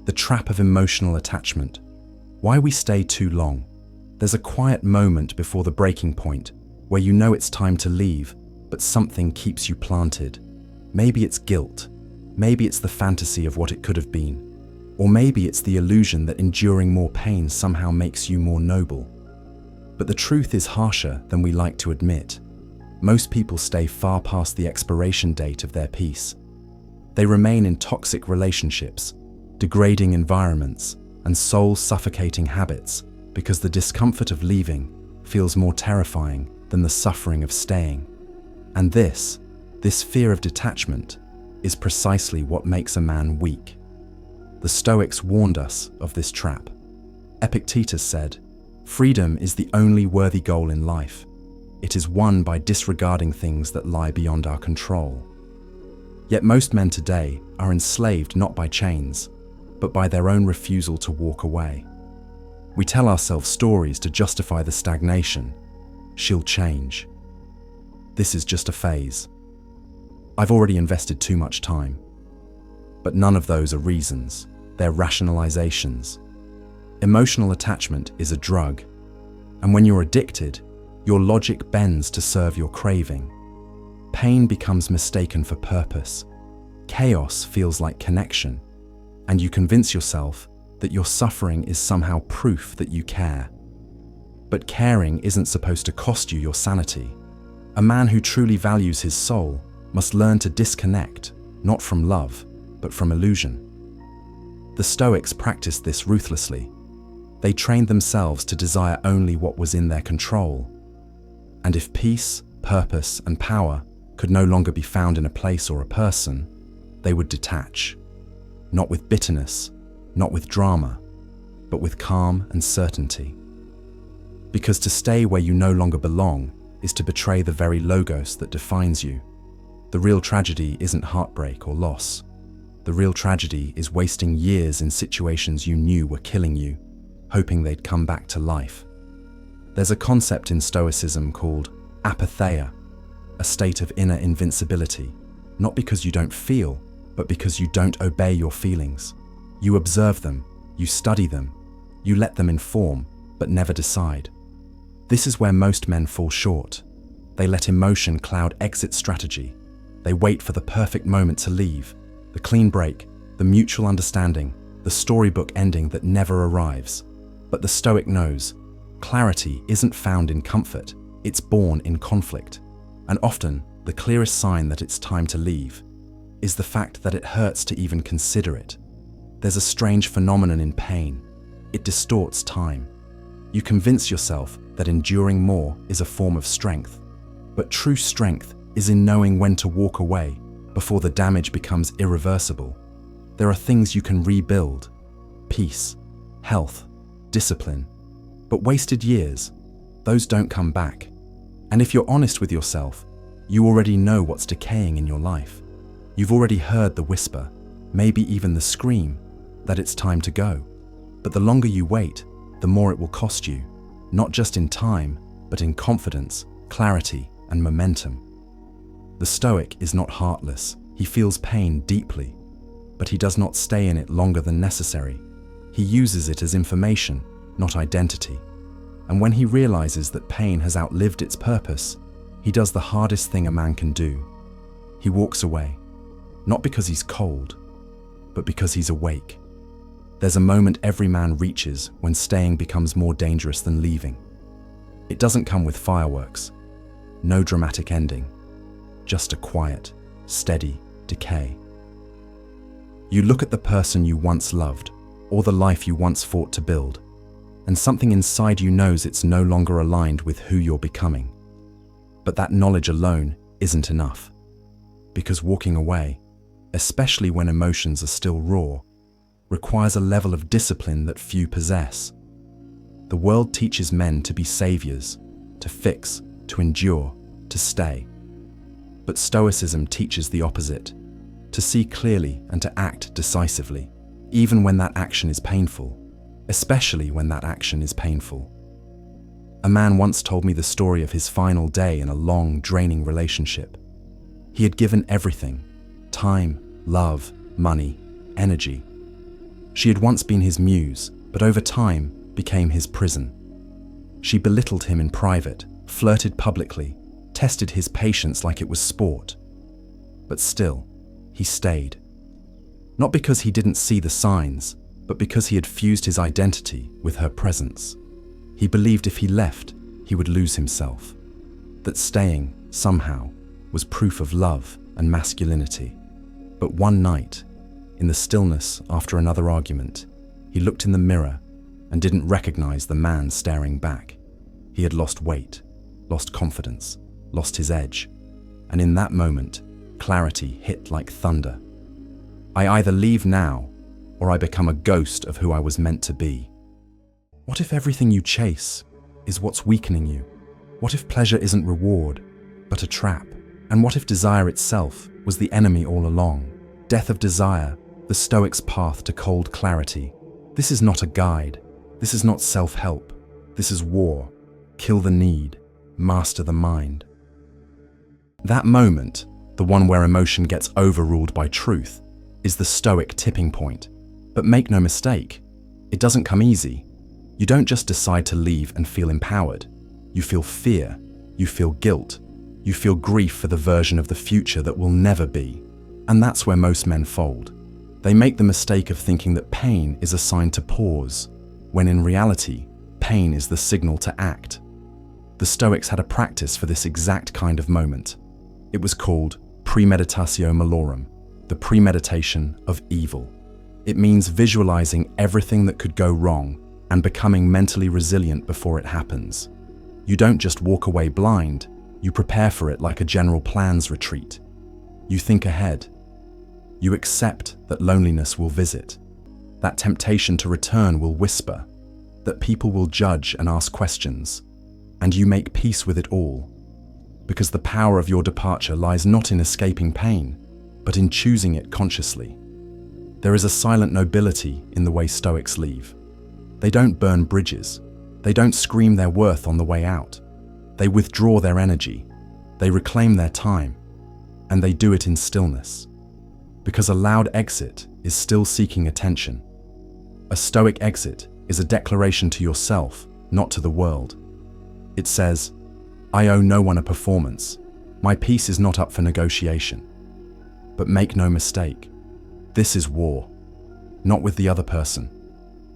The trap of emotional attachment. Why we stay too long. There's a quiet moment before the breaking point where you know it's time to leave, but something keeps you planted. Maybe it's guilt. Maybe it's the fantasy of what it could have been. Or maybe it's the illusion that enduring more pain somehow makes you more noble. But the truth is harsher than we like to admit. Most people stay far past the expiration date of their peace. They remain in toxic relationships, degrading environments, and soul-suffocating habits because the discomfort of leaving feels more terrifying than the suffering of staying. And this fear of detachment, is precisely what makes a man weak. The Stoics warned us of this trap. Epictetus said, "Freedom is the only worthy goal in life. It is won by disregarding things that lie beyond our control." Yet most men today are enslaved not by chains, but by their own refusal to walk away. We tell ourselves stories to justify the stagnation. She'll change. This is just a phase. I've already invested too much time. But none of those are reasons. They're rationalizations. Emotional attachment is a drug. And when you're addicted, your logic bends to serve your craving. Pain becomes mistaken for purpose. Chaos feels like connection. And you convince yourself that your suffering is somehow proof that you care. But caring isn't supposed to cost you your sanity. A man who truly values his soul must learn to disconnect, not from love, but from illusion. The Stoics practiced this ruthlessly. They trained themselves to desire only what was in their control. And if peace, purpose, and power could no longer be found in a place or a person, they would detach. Not with bitterness, not with drama, but with calm and certainty. Because to stay where you no longer belong is to betray the very logos that defines you. The real tragedy isn't heartbreak or loss. The real tragedy is wasting years in situations you knew were killing you, hoping they'd come back to life. There's a concept in Stoicism called apatheia, a state of inner invincibility, not because you don't feel, but because you don't obey your feelings. You observe them, you study them, you let them inform, but never decide. This is where most men fall short. They let emotion cloud exit strategy. They wait for the perfect moment to leave, the clean break, the mutual understanding, the storybook ending that never arrives. But the Stoic knows, clarity isn't found in comfort, it's born in conflict. And often, the clearest sign that it's time to leave is the fact that it hurts to even consider it. There's a strange phenomenon in pain. It distorts time. You convince yourself that enduring more is a form of strength. But true strength is in knowing when to walk away before the damage becomes irreversible. There are things you can rebuild: peace, health, discipline. But wasted years, those don't come back. And if you're honest with yourself, you already know what's decaying in your life. You've already heard the whisper, maybe even the scream, that it's time to go. But the longer you wait, the more it will cost you, not just in time, but in confidence, clarity, and momentum. The Stoic is not heartless. He feels pain deeply, but he does not stay in it longer than necessary. He uses it as information, not identity. And when he realizes that pain has outlived its purpose, he does the hardest thing a man can do. He walks away, not because he's cold, but because he's awake. There's a moment every man reaches when staying becomes more dangerous than leaving. It doesn't come with fireworks, no dramatic ending, just a quiet, steady decay. You look at the person you once loved, or the life you once fought to build, and something inside you knows it's no longer aligned with who you're becoming. But that knowledge alone isn't enough, because walking away, especially when emotions are still raw, requires a level of discipline that few possess. The world teaches men to be saviors, to fix, to endure, to stay. But Stoicism teaches the opposite, to see clearly and to act decisively, even when that action is painful, especially when that action is painful. A man once told me the story of his final day in a long, draining relationship. He had given everything: time, love, money, energy. She had once been his muse, but over time became his prison. She belittled him in private, flirted publicly, tested his patience like it was sport. But still, he stayed. Not because he didn't see the signs, but because he had fused his identity with her presence. He believed if he left, he would lose himself. That staying, somehow, was proof of love and masculinity. But one night, in the stillness after another argument, he looked in the mirror and didn't recognize the man staring back. He had lost weight, lost confidence, lost his edge. And in that moment, clarity hit like thunder. I either leave now, or I become a ghost of who I was meant to be. What if everything you chase is what's weakening you? What if pleasure isn't reward, but a trap? And what if desire itself was the enemy all along? Death of desire, the Stoic's path to cold clarity. This is not a guide. This is not self-help. This is war. Kill the need. Master the mind. That moment, the one where emotion gets overruled by truth, is the Stoic tipping point. But make no mistake, it doesn't come easy. You don't just decide to leave and feel empowered. You feel fear. You feel guilt. You feel grief for the version of the future that will never be. And that's where most men fold. They make the mistake of thinking that pain is a sign to pause, when in reality, pain is the signal to act. The Stoics had a practice for this exact kind of moment. It was called premeditatio malorum, the premeditation of evil. It means visualizing everything that could go wrong and becoming mentally resilient before it happens. You don't just walk away blind, you prepare for it like a general plans retreat. You think ahead. You accept that loneliness will visit, that temptation to return will whisper, that people will judge and ask questions, and you make peace with it all. Because the power of your departure lies not in escaping pain, but in choosing it consciously. There is a silent nobility in the way Stoics leave. They don't burn bridges. They don't scream their worth on the way out. They withdraw their energy. They reclaim their time. And they do it in stillness. Because a loud exit is still seeking attention. A Stoic exit is a declaration to yourself, not to the world. It says, I owe no one a performance. My peace is not up for negotiation. But make no mistake, this is war. Not with the other person,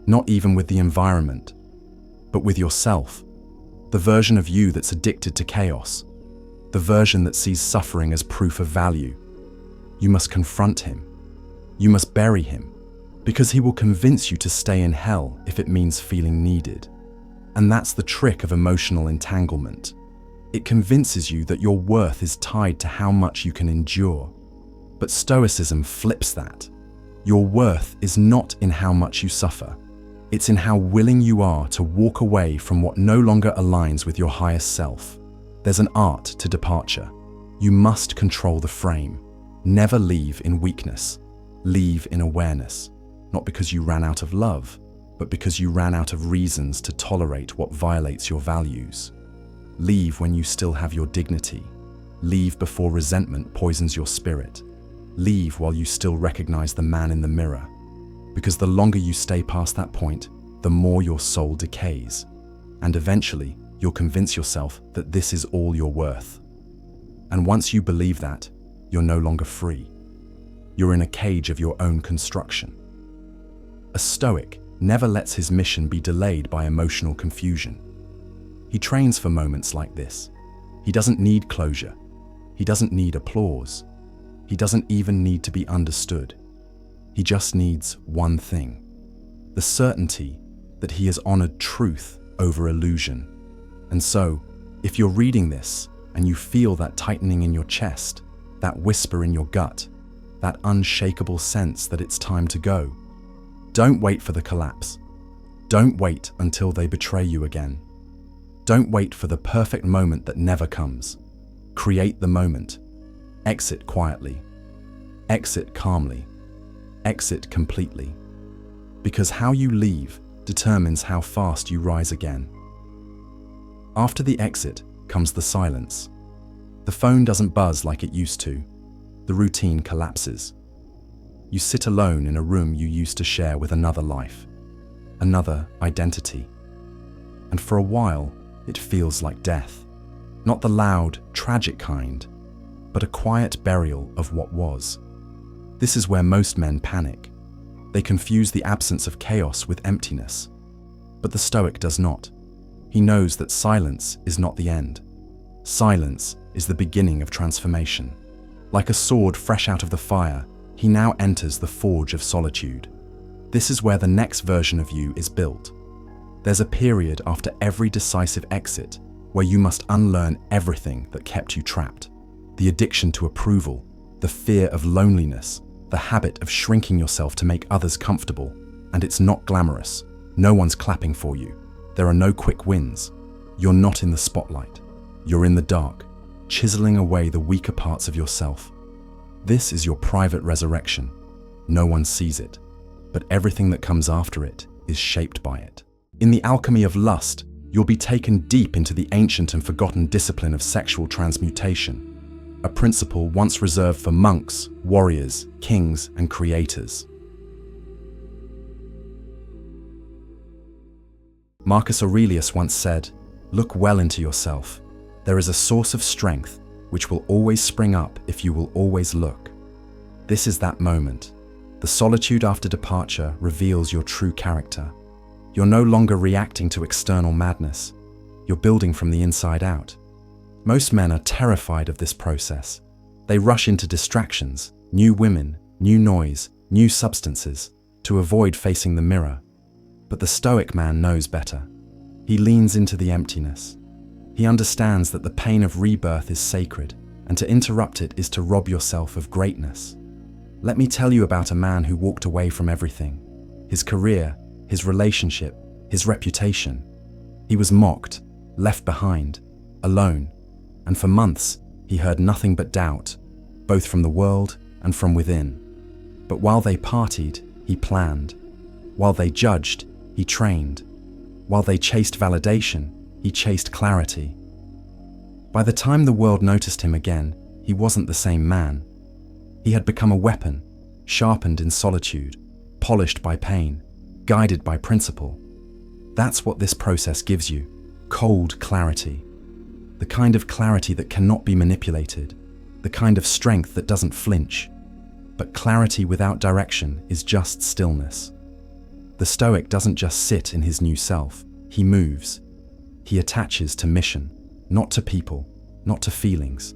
not even with the environment, but with yourself, the version of you that's addicted to chaos, the version that sees suffering as proof of value. You must confront him. You must bury him, because he will convince you to stay in hell if it means feeling needed. And that's the trick of emotional entanglement. It convinces you that your worth is tied to how much you can endure. But Stoicism flips that. Your worth is not in how much you suffer. It's in how willing you are to walk away from what no longer aligns with your highest self. There's an art to departure. You must control the frame. Never leave in weakness. Leave in awareness. Not because you ran out of love, but because you ran out of reasons to tolerate what violates your values. Leave when you still have your dignity. Leave before resentment poisons your spirit. Leave while you still recognize the man in the mirror. Because the longer you stay past that point, the more your soul decays. And eventually, you'll convince yourself that this is all you're worth. And once you believe that, you're no longer free. You're in a cage of your own construction. A Stoic never lets his mission be delayed by emotional confusion. He trains for moments like this. He doesn't need closure. He doesn't need applause. He doesn't even need to be understood. He just needs one thing: the certainty that he has honored truth over illusion. And so, if you're reading this and you feel that tightening in your chest, that whisper in your gut, that unshakable sense that it's time to go, don't wait for the collapse. Don't wait until they betray you again. Don't wait for the perfect moment that never comes. Create the moment. Exit quietly. Exit calmly. Exit completely. Because how you leave determines how fast you rise again. After the exit comes the silence. The phone doesn't buzz like it used to. The routine collapses. You sit alone in a room you used to share with another life, another identity. And for a while, it feels like death. Not the loud, tragic kind, but a quiet burial of what was. This is where most men panic. They confuse the absence of chaos with emptiness. But the Stoic does not. He knows that silence is not the end. Silence is the beginning of transformation. Like a sword fresh out of the fire, he now enters the forge of solitude. This is where the next version of you is built. There's a period after every decisive exit where you must unlearn everything that kept you trapped. The addiction to approval, the fear of loneliness, the habit of shrinking yourself to make others comfortable. And it's not glamorous. No one's clapping for you. There are no quick wins. You're not in the spotlight. You're in the dark, chiseling away the weaker parts of yourself. This is your private resurrection. No one sees it, but everything that comes after it is shaped by it. In the alchemy of lust, you'll be taken deep into the ancient and forgotten discipline of sexual transmutation, a principle once reserved for monks, warriors, kings, and creators. Marcus Aurelius once said, "Look well into yourself. There is a source of strength which will always spring up if you will always look." This is that moment. The solitude after departure reveals your true character. You're no longer reacting to external madness. You're building from the inside out. Most men are terrified of this process. They rush into distractions, new women, new noise, new substances, to avoid facing the mirror. But the Stoic man knows better. He leans into the emptiness. He understands that the pain of rebirth is sacred, and to interrupt it is to rob yourself of greatness. Let me tell you about a man who walked away from everything. His career, his relationship, his reputation. He was mocked, left behind, alone, and for months he heard nothing but doubt, both from the world and from within. But while they partied, he planned. While they judged, he trained. While they chased validation, he chased clarity. By the time the world noticed him again, he wasn't the same man. He had become a weapon, sharpened in solitude, polished by pain, guided by principle. That's what this process gives you, cold clarity. The kind of clarity that cannot be manipulated, the kind of strength that doesn't flinch. But clarity without direction is just stillness. The Stoic doesn't just sit in his new self, he moves. He attaches to mission, not to people, not to feelings,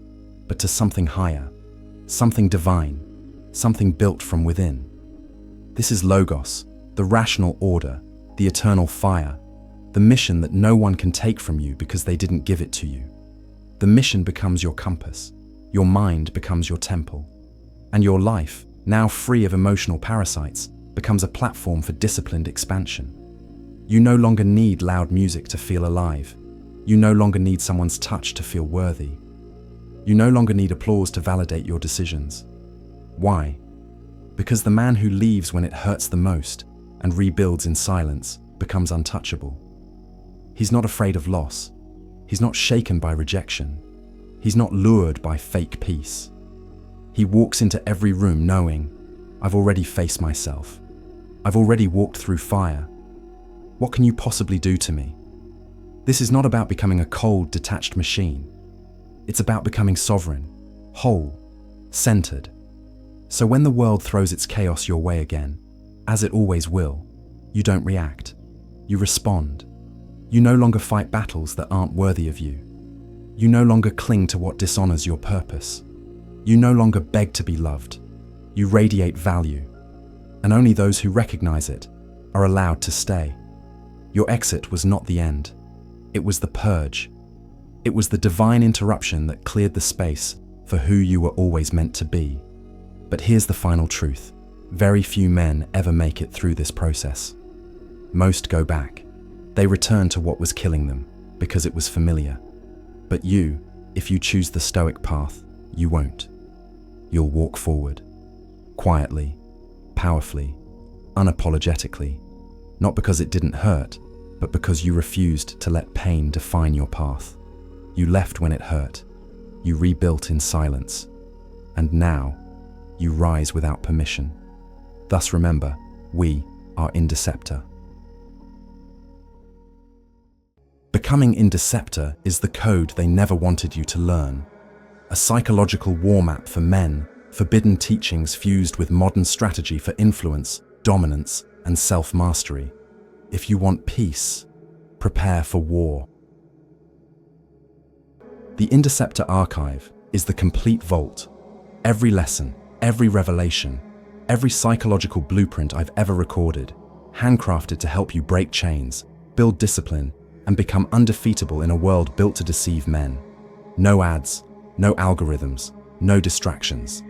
but to something higher, something divine, something built from within. This is Logos, the rational order, the eternal fire, the mission that no one can take from you because they didn't give it to you. The mission becomes your compass, your mind becomes your temple, and your life, now free of emotional parasites, becomes a platform for disciplined expansion. You no longer need loud music to feel alive. You no longer need someone's touch to feel worthy. You no longer need applause to validate your decisions. Why? Because the man who leaves when it hurts the most and rebuilds in silence becomes untouchable. He's not afraid of loss. He's not shaken by rejection. He's not lured by fake peace. He walks into every room knowing, I've already faced myself. I've already walked through fire. What can you possibly do to me? This is not about becoming a cold, detached machine. It's about becoming sovereign, whole, centered. So when the world throws its chaos your way again, as it always will, you don't react. You respond. You no longer fight battles that aren't worthy of you. You no longer cling to what dishonors your purpose. You no longer beg to be loved. You radiate value. And only those who recognize it are allowed to stay. Your exit was not the end. It was the purge. It was the divine interruption that cleared the space for who you were always meant to be. But here's the final truth. Very few men ever make it through this process. Most go back. They return to what was killing them because it was familiar. But you, if you choose the Stoic path, you won't. You'll walk forward. Quietly, powerfully, unapologetically. Not because it didn't hurt, but because you refused to let pain define your path. You left when it hurt. You rebuilt in silence. And now, you rise without permission. Thus remember, we are Indecepta. Becoming Indecepta is the code they never wanted you to learn. A psychological war map for men, forbidden teachings fused with modern strategy for influence, dominance, and self-mastery. If you want peace, prepare for war. The Indecepta archive is the complete vault. Every lesson, every revelation, every psychological blueprint I've ever recorded, handcrafted to help you break chains, build discipline, and become undefeatable in a world built to deceive men. No ads, no algorithms, no distractions.